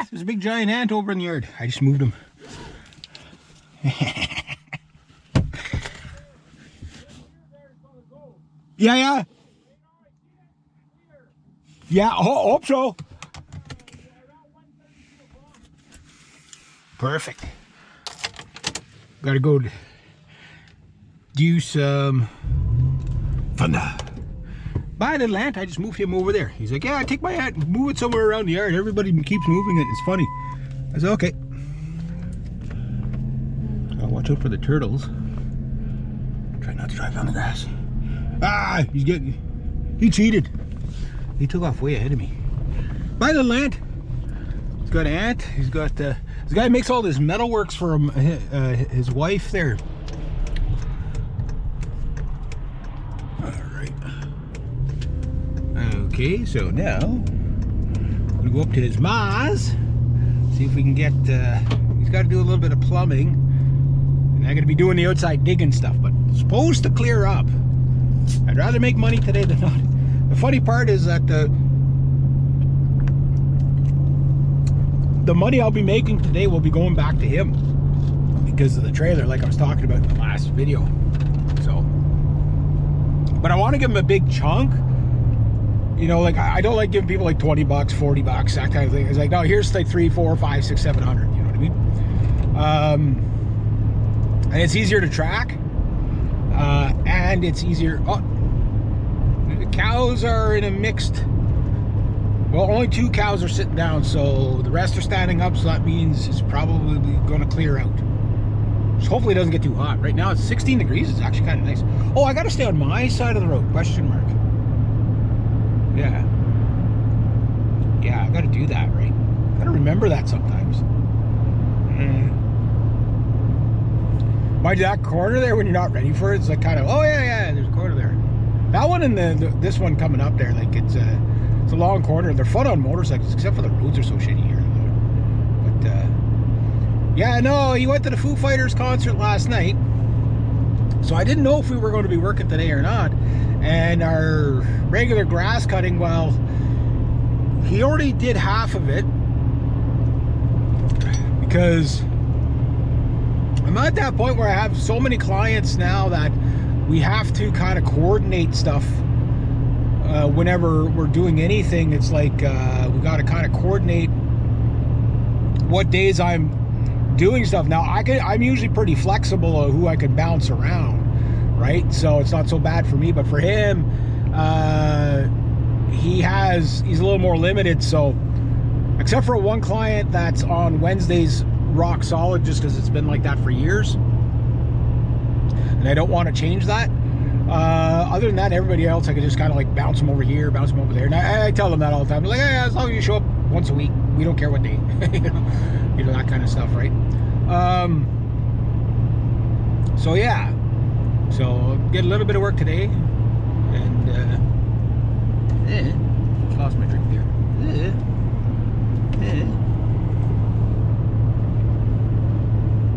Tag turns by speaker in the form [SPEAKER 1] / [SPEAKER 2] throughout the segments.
[SPEAKER 1] There's a big giant ant over in the yard. I just moved him. Yeah. Yeah, I hope so. Perfect. Gotta go do some thunder. Bye, little ant. I just moved him over there. He's like, yeah, I take my ant, move it somewhere around the yard. Everybody keeps moving it. It's funny. I said, okay. I'll watch out for the turtles. Try not to drive on the grass. Ah, he cheated. He took off way ahead of me. Bye, little ant. He's got an ant. He's got this guy makes all this metalworks for him, his wife there. Okay, so now I'm gonna go up to his ma's, see if we can get. He's got to do a little bit of plumbing, and I'm gonna be doing the outside digging stuff. But it's supposed to clear up. I'd rather make money today than not. The funny part is that the money I'll be making today will be going back to him because of the trailer, like I was talking about in the last video. So, but I want to give him a big chunk. You know, like I don't like giving people like 20 bucks, 40 bucks, that kind of thing. It's like, no, here's like 3, 4, 5, 6, 700. You know what I mean? And it's easier to track, and it's easier. Oh, the cows are in a mixed. Well, only 2 cows are sitting down, so the rest are standing up. So that means it's probably going to clear out. So hopefully it doesn't get too hot. Right now it's 16 degrees. It's actually kind of nice. Oh, I got to stay on my side of the road? Question mark. Yeah, I gotta do that, right? Gotta remember that sometimes. Mind you, that corner there, when you're not ready for it, it's like kind of, oh yeah, there's a corner there. That one and this one coming up there, like it's a long corner. They're fun on motorcycles, except for the roads are so shitty here. But yeah, no, he went to the Foo Fighters concert last night, so I didn't know if we were going to be working today or not. And our regular grass cutting, well, he already did half of it because I'm at that point where I have so many clients now that we have to kind of coordinate stuff whenever we're doing anything. It's like we got to kind of coordinate what days I'm doing stuff. Now I'm usually pretty flexible on who I can bounce around, right? So it's not so bad for me, but for him, he's a little more limited. So except for one client that's on Wednesdays rock solid, just because it's been like that for years, and I don't want to change that. Other than that, everybody else I can just kind of like bounce them over here, bounce them over there. And I tell them that all the time. I'm like, yeah, as long as you show up once a week, we don't care what day. You know, that kind of stuff, right? So yeah, so get a little bit of work today, and lost my drink there.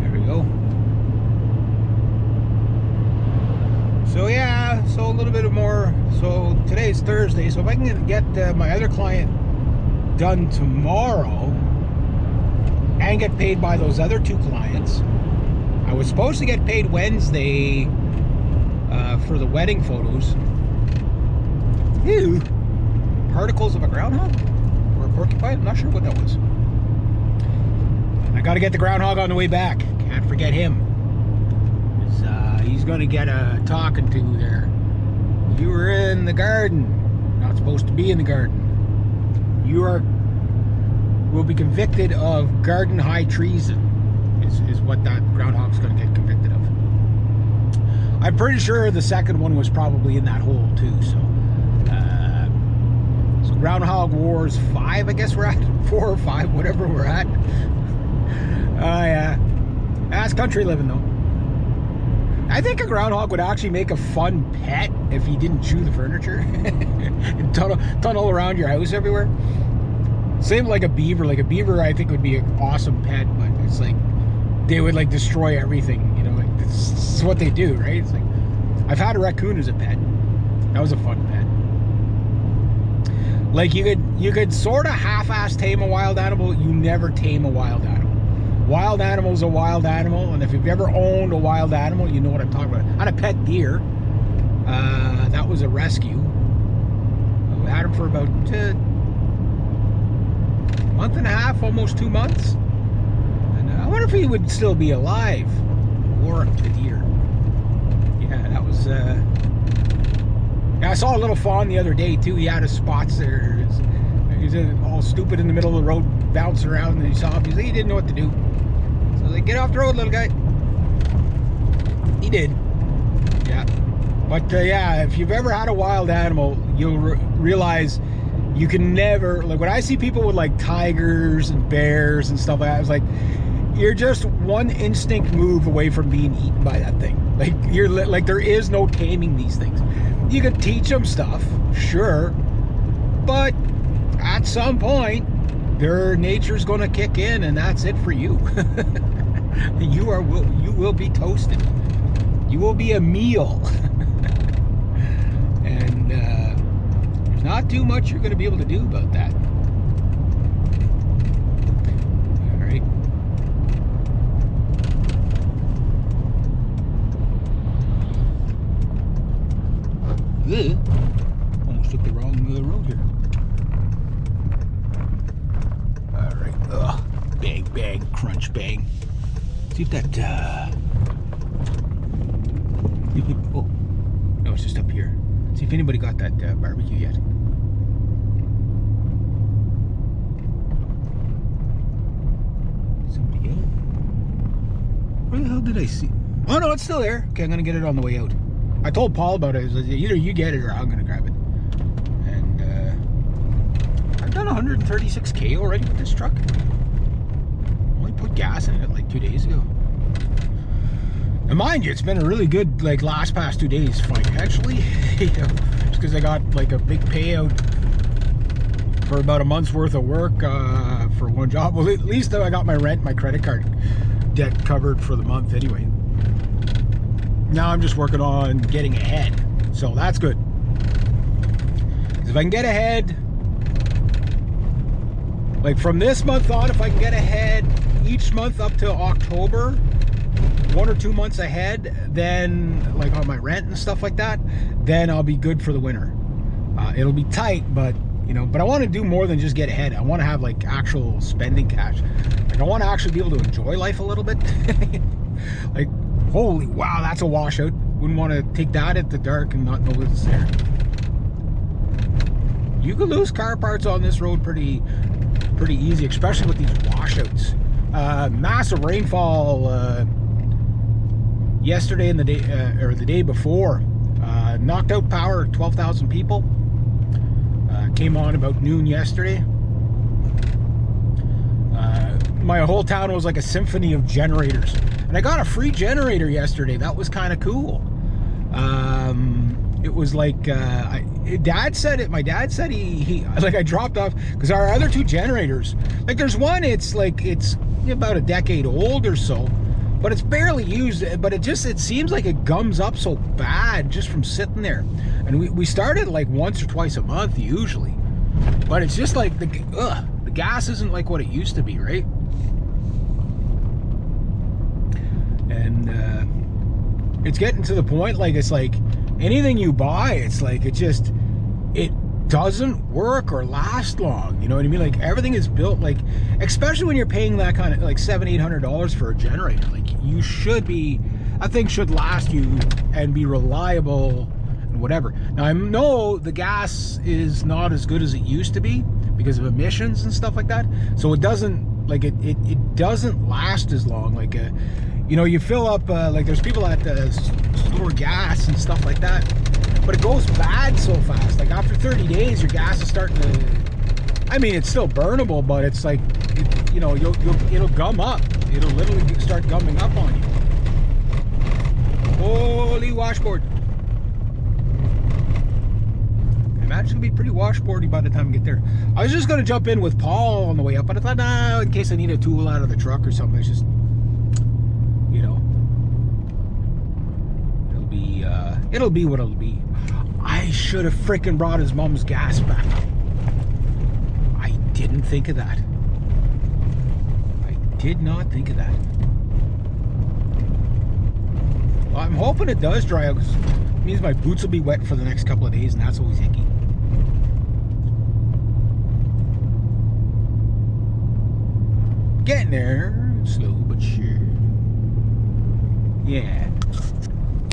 [SPEAKER 1] There we go. So yeah, so a little bit more. So today's Thursday, so if I can get my other client done tomorrow and get paid by those other 2 clients. I was supposed to get paid Wednesday for the wedding photos. Ew. Particles of a groundhog or a porcupine? I'm not sure what that was. I got to get the groundhog on the way back. Can't forget him. He's going to get a talking to there. You were in the garden. Not supposed to be in the garden. You will be convicted of garden high treason. Is what that groundhog's going to get convicted of. I'm pretty sure the second one was probably in that hole too. So, so Groundhog Wars 5, I guess we're at 4 or 5, whatever we're at. Yeah, that's country living though. I think a groundhog would actually make a fun pet if he didn't chew the furniture and tunnel around your house everywhere. Same like a beaver. Like a beaver, I think would be an awesome pet, but it's like they would like destroy everything. You know, like it's what they do, right? It's like I've had a raccoon as a pet. That was a fun pet. Like you could sort of half-ass tame a wild animal. You never tame a wild animal. Wild animal's a wild animal, and if you've ever owned a wild animal, you know what I'm talking about. I had a pet deer. That was a rescue. We had him for about a month and a half, almost 2 months. And I wonder if he would still be alive. Or the deer. Yeah, that was. Yeah, I saw a little fawn the other day too. He had his spots there. He's all stupid in the middle of the road, bouncing around, and he saw him. He didn't know what to do. So I was like, "Get off the road, little guy." He did. Yeah. But yeah, if you've ever had a wild animal, you'll realize you can never, like when I see people with like tigers and bears and stuff like that, I was like, you're just one instinct move away from being eaten by that thing. Like you're like, there is no taming these things. You could teach them stuff, sure, but at some point their nature's going to kick in, and that's it for you. You will be toasted. You will be a meal. And there's not too much you're going to be able to do about that. All right. Ugh. Almost took the wrong road here. All right. Ugh. Bang, bang, crunch, bang. See if that. Oh, no, it's just up here. See if anybody got that barbecue yet. Somebody out? Where the hell did I see? Oh no, it's still there. Okay, I'm gonna get it on the way out. I told Paul about it. I was like, either you get it or I'm gonna grab it. And I've done 136K already with this truck. Only put gas in it like 2 days ago. And mind you, it's been a really good like past 2 days financially. You know, just because I got like a big payout for about a month's worth of work for one job. Well, at least I got my rent, my credit card debt covered for the month anyway. Now I'm just working on getting ahead, so that's good. If I can get ahead, like from this month on, if I can get ahead each month up to October, 1 or 2 months ahead, then like on my rent and stuff like that, then I'll be good for the winter. It'll be tight, but you know, but I want to do more than just get ahead. I want to have like actual spending cash. Like I want to actually be able to enjoy life a little bit. Like, holy wow, that's a washout. Wouldn't want to take that at the dark and not know it's there. You could lose car parts on this road pretty easy, especially with these washouts. Massive rainfall yesterday and the day or the day before, knocked out power 12,000 people. Came on about noon yesterday. My whole town was like a symphony of generators, and I got a free generator yesterday. That was kind of cool. It was like Dad said it. My dad said he like I dropped off because our other 2 generators, like there's one, it's like it's about a decade old or so, but it's barely used. But it seems like it gums up so bad just from sitting there. And we started like once or twice a month usually, but it's just like the gas isn't like what it used to be, right? And it's getting to the point like it's like anything you buy, it's like it doesn't work or last long. You know what I mean? Like everything is built like, especially when you're paying that kind of like $700-800 for a generator. Like you should be, that thing should last you and be reliable and whatever. Now I know the gas is not as good as it used to be because of emissions and stuff like that. So it doesn't like it doesn't last as long. Like you know, you fill up like there's people that store gas and stuff like that, but it goes bad so fast. Like after 30 days, your gas is starting to. I mean, it's still burnable, but it's like, you know, it'll gum up. It'll literally start gumming up on you. Holy washboard! I imagine it'll be pretty washboardy by the time I get there. I was just gonna jump in with Paul on the way up, but I thought, nah, in case I need a tool out of the truck or something, it's just. You know, it'll be what it'll be. I should have freaking brought his mom's gas back. didn't think of that. I did not think of that. Well, I'm hoping it does dry out, because it means my boots will be wet for the next couple of days, and that's always icky. Getting there, slow but sure. Yeah.